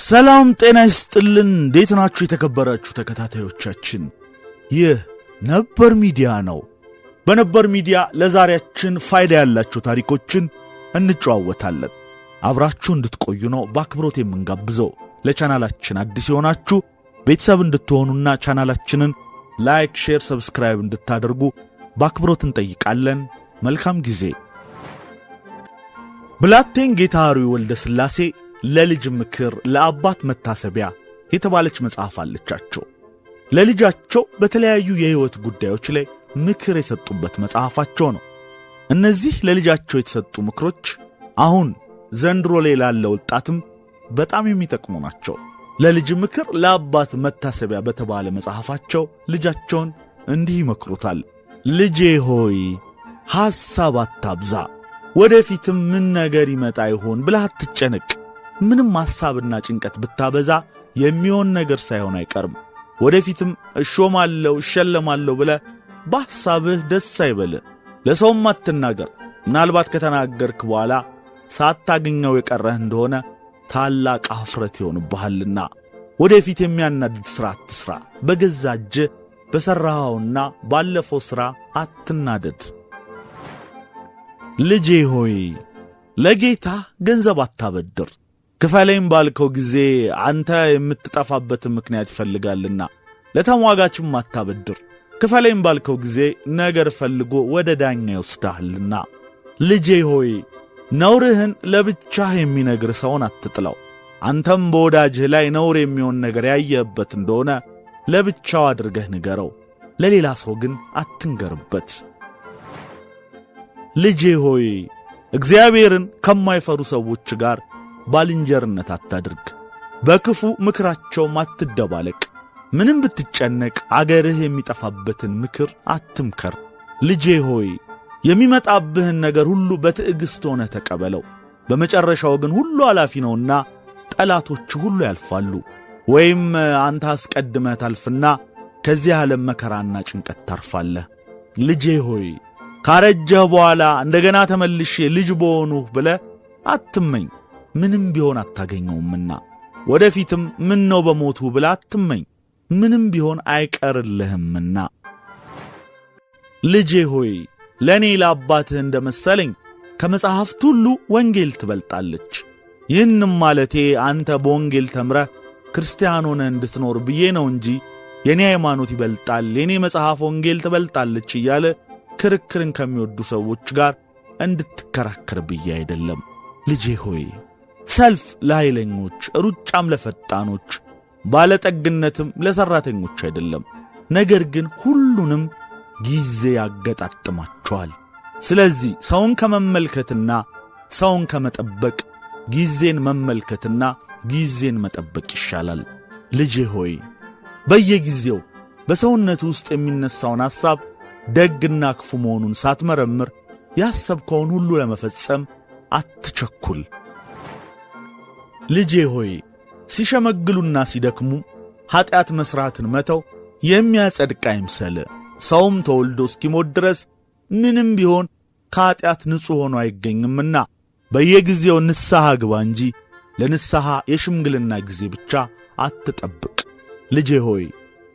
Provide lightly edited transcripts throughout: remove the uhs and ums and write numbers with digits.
ሰላም ጤና ይስጥልን። እንዴት ናችሁ የተከበራችሁ ተከታታዮቻችን? ይህ ነበር ሚዲያ ነው። በነበር ሚዲያ ለዛሬያችን ፋይዳ ያላችሁ ታሪኮችን እንጨዋወታለን። አብራችሁ እንድትቆዩ ነው በአክብሮት የምንጋብዘው። ለቻናላችን አዲስ የሆናችሁ ቤተሰብ እንድትሆኑና ቻናላችንን ላይክ፣ ሼር፣ ሰብስክራይብ እንድታደርጉ በአክብሮት እንጠይቃለን። መልካም ጊዜ። ብላቴን ጌታሪ ወልደ ስላሴ ለልጅ ምክር ለአባት መታሰቢያ የተባለች መጽሐፍ አለቻቸው። ለልጃቸው በተለያዩ የሕይወት ጉዳዮች ላይ ምክር የሰጡበት መጽሐፋቸው ነው። እነዚህ ለልጃቸው የተሰጡ ምክሮች አሁን ዘንድሮ ላይ ላለው ወጣትም በጣም የሚጠቅሙ ናቸው። ለልጅ ምክር ለአባት መታሰቢያ በተባለ መጽሐፋቸው ልጃቸውን እንዲህ ይመክሩታል። ልጄ ሆይ ሐሳብ አታብዛ፣ ወደፊትም ምን ነገር ይመጣ ይሆን ብለህ አትጨነቅ። ምንም ሐሳብና ጭንቀት ብታበዛ የሚሆን ነገር ሳይሆን አይቀርም። ወደፊትም እሾማለሁ እሸለማለሁ ብለህ በሐሳብህ ደስ አይበልህ። ለሰውም አትናገር። ምናልባት ከተናገርክ በኋላ ሳታገኘው የቀረህ እንደሆነ ታላቅ ኀፍረት ይሆንብሃልና። ወደፊት የሚያናድድ ሥራ አትሥራ። በገዛ እጅህ በሠራኸውና ባለፈው ሥራ አትናደድ። ልጄ ሆይ ለጌታ ገንዘብ አታበድር። ክፈለኝ ባልከው ጊዜ አንተ የምትጠፋበትን ምክንያት ይፈልጋልና። ለተሟጋችም አታበድር። ክፈለኝ ባልከው ጊዜ ነገር ፈልጎ ወደ ዳኛ ይወስድሃልና። ልጄ ሆይ ነውርህን ለብቻህ የሚነግር ሰውን አትጥለው። አንተም በወዳጅህ ላይ ነውር የሚሆን ነገር ያየህበት እንደሆነ ለብቻው አድርገህ ንገረው፣ ለሌላ ሰው ግን አትንገርበት። ልጄ ሆይ እግዚአብሔርን ከማይፈሩ ሰዎች ጋር ባልንጀርነት አታድርግ። በክፉ ምክራቸውም አትደባለቅ። ምንም ብትጨነቅ አገርህ የሚጠፋበትን ምክር አትምከር። ልጄ ሆይ የሚመጣብህን ነገር ሁሉ በትዕግሥት ሆነህ ተቀበለው። በመጨረሻው ግን ሁሉ አላፊ ነውና ጠላቶች ሁሉ ያልፋሉ። ወይም አንተ አስቀድመህ ታልፍና ከዚህ ዓለም መከራና ጭንቀት ታርፋለህ። ልጄ ሆይ ካረጀህ በኋላ እንደገና ተመልሼ ልጅ በሆንሁ ብለህ አትመኝ። ምንም ቢሆን አታገኘውምና። ወደፊትም ምን ነው በሞቱ ብለህ አትመኝ። ምንም ቢሆን አይቀርልህምና። ልጄ ሆይ ለእኔ ለአባትህ እንደ መሰለኝ ከመጻሕፍት ሁሉ ወንጌል ትበልጣለች። ይህንም ማለቴ አንተ በወንጌል ተምረህ ክርስቲያን ሆነህ እንድትኖር ብዬ ነው እንጂ የኔ ሃይማኖት ይበልጣል፣ የኔ መጽሐፍ ወንጌል ትበልጣለች እያለ ክርክርን ከሚወዱ ሰዎች ጋር እንድትከራከር ብዬ አይደለም። ልጄ ሆይ ሰልፍ ለኃይለኞች፣ ሩጫም ለፈጣኖች፣ ባለጠግነትም ለሠራተኞች አይደለም። ነገር ግን ሁሉንም ጊዜ ያገጣጥማቸዋል። ስለዚህ ሰውን ከመመልከትና ሰውን ከመጠበቅ ጊዜን መመልከትና ጊዜን መጠበቅ ይሻላል። ልጄ ሆይ በየጊዜው በሰውነት ውስጥ የሚነሳውን ሐሳብ ደግና ክፉ መሆኑን ሳትመረምር ያሰብከውን ሁሉ ለመፈጸም አትቸኩል። ልጄ ሆይ ሲሸመግሉና ሲደክሙ ኀጢአት መሥራትን መተው የሚያጸድቅ አይምሰል። ሰውም ተወልዶ እስኪሞት ድረስ ምንም ቢሆን ከኀጢአት ንጹሕ ሆኖ አይገኝምና በየጊዜው ንስሐ ግባ እንጂ ለንስሐ የሽምግልና ጊዜ ብቻ አትጠብቅ። ልጄ ሆይ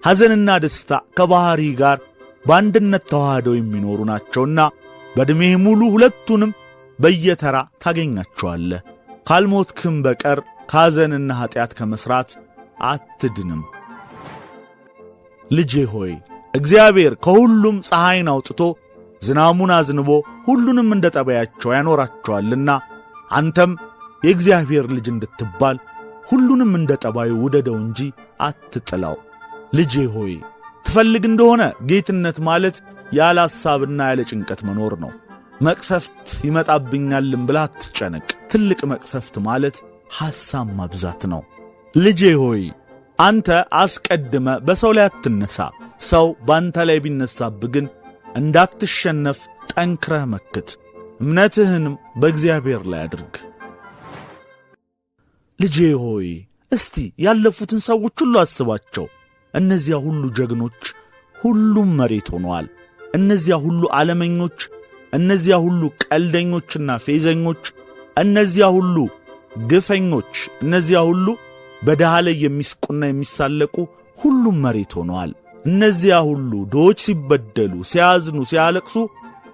ሐዘንና ደስታ ከባሕሪ ጋር በአንድነት ተዋህደው የሚኖሩ ናቸውና በዕድሜህ ሙሉ ሁለቱንም በየተራ ታገኛቸዋለህ። ካልሞትክም በቀር ከሐዘንና ኀጢአት ከመሥራት አትድንም። ልጄ ሆይ እግዚአብሔር ከሁሉም ፀሐይን አውጥቶ ዝናሙን አዝንቦ ሁሉንም እንደ ጠባያቸው ያኖራቸዋልና አንተም የእግዚአብሔር ልጅ እንድትባል ሁሉንም እንደ ጠባዩ ውደደው እንጂ አትጥላው። ልጄ ሆይ ትፈልግ እንደሆነ ጌትነት ማለት ያለ ሐሳብና ያለ ጭንቀት መኖር ነው። መቅሰፍት ይመጣብኛልም ብለህ አትጨነቅ። ትልቅ መቅሰፍት ማለት ሐሳብ ማብዛት ነው። ልጄ ሆይ አንተ አስቀድመ በሰው ላይ አትነሳ። ሰው ባንተ ላይ ቢነሳብህ ግን እንዳትሸነፍ ጠንክረህ መክት፣ እምነትህንም በእግዚአብሔር ላይ አድርግ። ልጄ ሆይ እስቲ ያለፉትን ሰዎች ሁሉ አስባቸው። እነዚያ ሁሉ ጀግኖች ሁሉም መሬት ሆነዋል። እነዚያ ሁሉ ዓለመኞች፣ እነዚያ ሁሉ ቀልደኞችና ፌዘኞች፣ እነዚያ ሁሉ ግፈኞች፣ እነዚያ ሁሉ በድሃ ላይ የሚስቁና የሚሳለቁ ሁሉም መሬት ሆነዋል። እነዚያ ሁሉ ድሆች ሲበደሉ፣ ሲያዝኑ፣ ሲያለቅሱ፣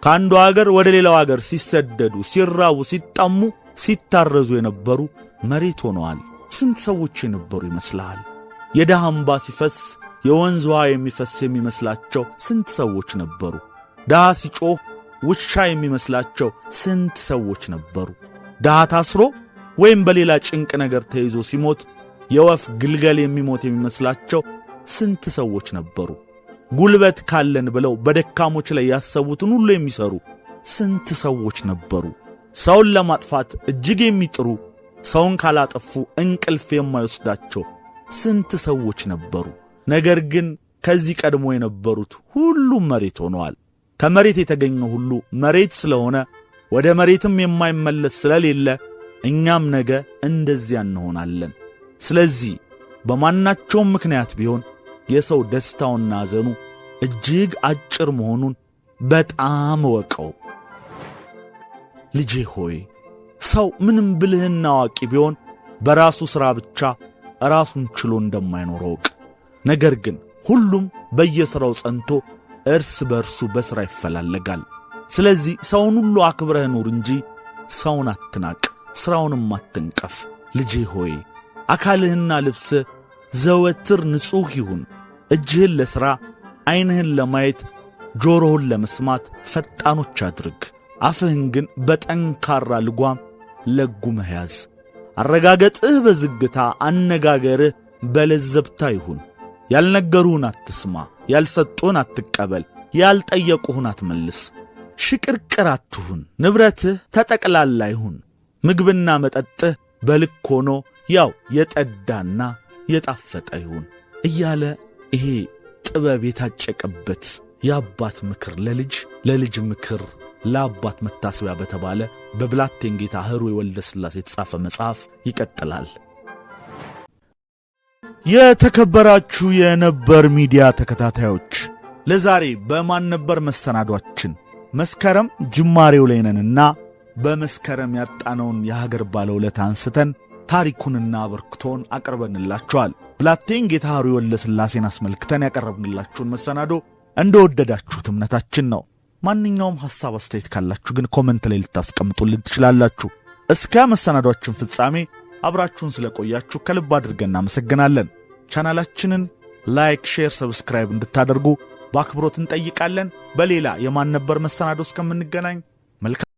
ከአንዱ አገር ወደ ሌላው አገር ሲሰደዱ፣ ሲራቡ፣ ሲጣሙ፣ ሲታረዙ የነበሩ መሬት ሆነዋል። ስንት ሰዎች የነበሩ ይመስልሃል? የድሃ እንባ ሲፈስ የወንዝ ውሃ የሚፈስ የሚመስላቸው ስንት ሰዎች ነበሩ? ድሃ ሲጮህ ውሻ የሚመስላቸው ስንት ሰዎች ነበሩ? ድሃ ታስሮ ወይም በሌላ ጭንቅ ነገር ተይዞ ሲሞት የወፍ ግልገል የሚሞት የሚመስላቸው ስንት ሰዎች ነበሩ? ጉልበት ካለን ብለው በደካሞች ላይ ያሰቡትን ሁሉ የሚሰሩ ስንት ሰዎች ነበሩ? ሰውን ለማጥፋት እጅግ የሚጥሩ ሰውን ካላጠፉ እንቅልፍ የማይወስዳቸው ስንት ሰዎች ነበሩ? ነገር ግን ከዚህ ቀድሞ የነበሩት ሁሉም መሬት ሆነዋል። ከመሬት የተገኘው ሁሉ መሬት ስለሆነ ወደ መሬትም የማይመለስ ስለሌለ እኛም ነገ እንደዚያ እንሆናለን። ስለዚህ በማናቸውም ምክንያት ቢሆን የሰው ደስታውና ሐዘኑ እጅግ አጭር መሆኑን በጣም እወቀው። ልጄ ሆይ ሰው ምንም ብልህና አዋቂ ቢሆን በራሱ ሥራ ብቻ ራሱን ችሎ እንደማይኖር እወቅ። ነገር ግን ሁሉም በየሥራው ጸንቶ እርስ በርሱ በሥራ ይፈላለጋል። ስለዚህ ሰውን ሁሉ አክብረህ ኑር እንጂ ሰውን አትናቅ፣ ሥራውንም አትንቀፍ። ልጄ ሆይ አካልህና ልብስህ ዘወትር ንጹሕ ይሁን። እጅህን ለሥራ፣ ዐይንህን ለማየት፣ ጆሮህን ለመስማት ፈጣኖች አድርግ። አፍህን ግን በጠንካራ ልጓም ለጉመህ ያዝ። አረጋገጥህ በዝግታ፣ አነጋገርህ በለዘብታ ይሁን። ያልነገሩህን አትስማ፣ ያልሰጡህን አትቀበል፣ ያልጠየቁህን አትመልስ። ሽቅርቅር አትሁን፣ ንብረትህ ተጠቅላላ ይሁን። ምግብና መጠጥህ በልክ ሆኖ ያው የጠዳና የጣፈጠ ይሁን እያለ ይሄ ጥበብ የታጨቀበት የአባት ምክር ለልጅ ለልጅ ምክር ለአባት መታሰቢያ በተባለ በብላቴን ጌታ ህሩይ ወልደ ሥላሴ የተጻፈ መጽሐፍ ይቀጥላል። የተከበራችሁ የነበር ሚዲያ ተከታታዮች ለዛሬ በማን ነበር መሰናዷችን መስከረም ጅማሬው ላይ ነንና በመስከረም ያጣነውን የሀገር ባለውለታ አንስተን ታሪኩንና አበርክቶን አቀርበንላችኋል። ብላቴን ጌታ ህሩይ ወልደ ሥላሴን አስመልክተን ያቀረብንላችሁን መሰናዶ እንደወደዳችሁት እምነታችን ነው። ማንኛውም ሐሳብ አስተያየት ካላችሁ ግን ኮሜንት ላይ ልታስቀምጡልን ትችላላችሁ። እስከ መሰናዷችን ፍጻሜ አብራችሁን ስለቆያችሁ ከልብ አድርገን እናመሰግናለን። ቻናላችንን ላይክ፣ ሼር፣ ሰብስክራይብ እንድታደርጉ በአክብሮት እንጠይቃለን። በሌላ የማን ነበር መሰናዶ እስከምንገናኝ መልካም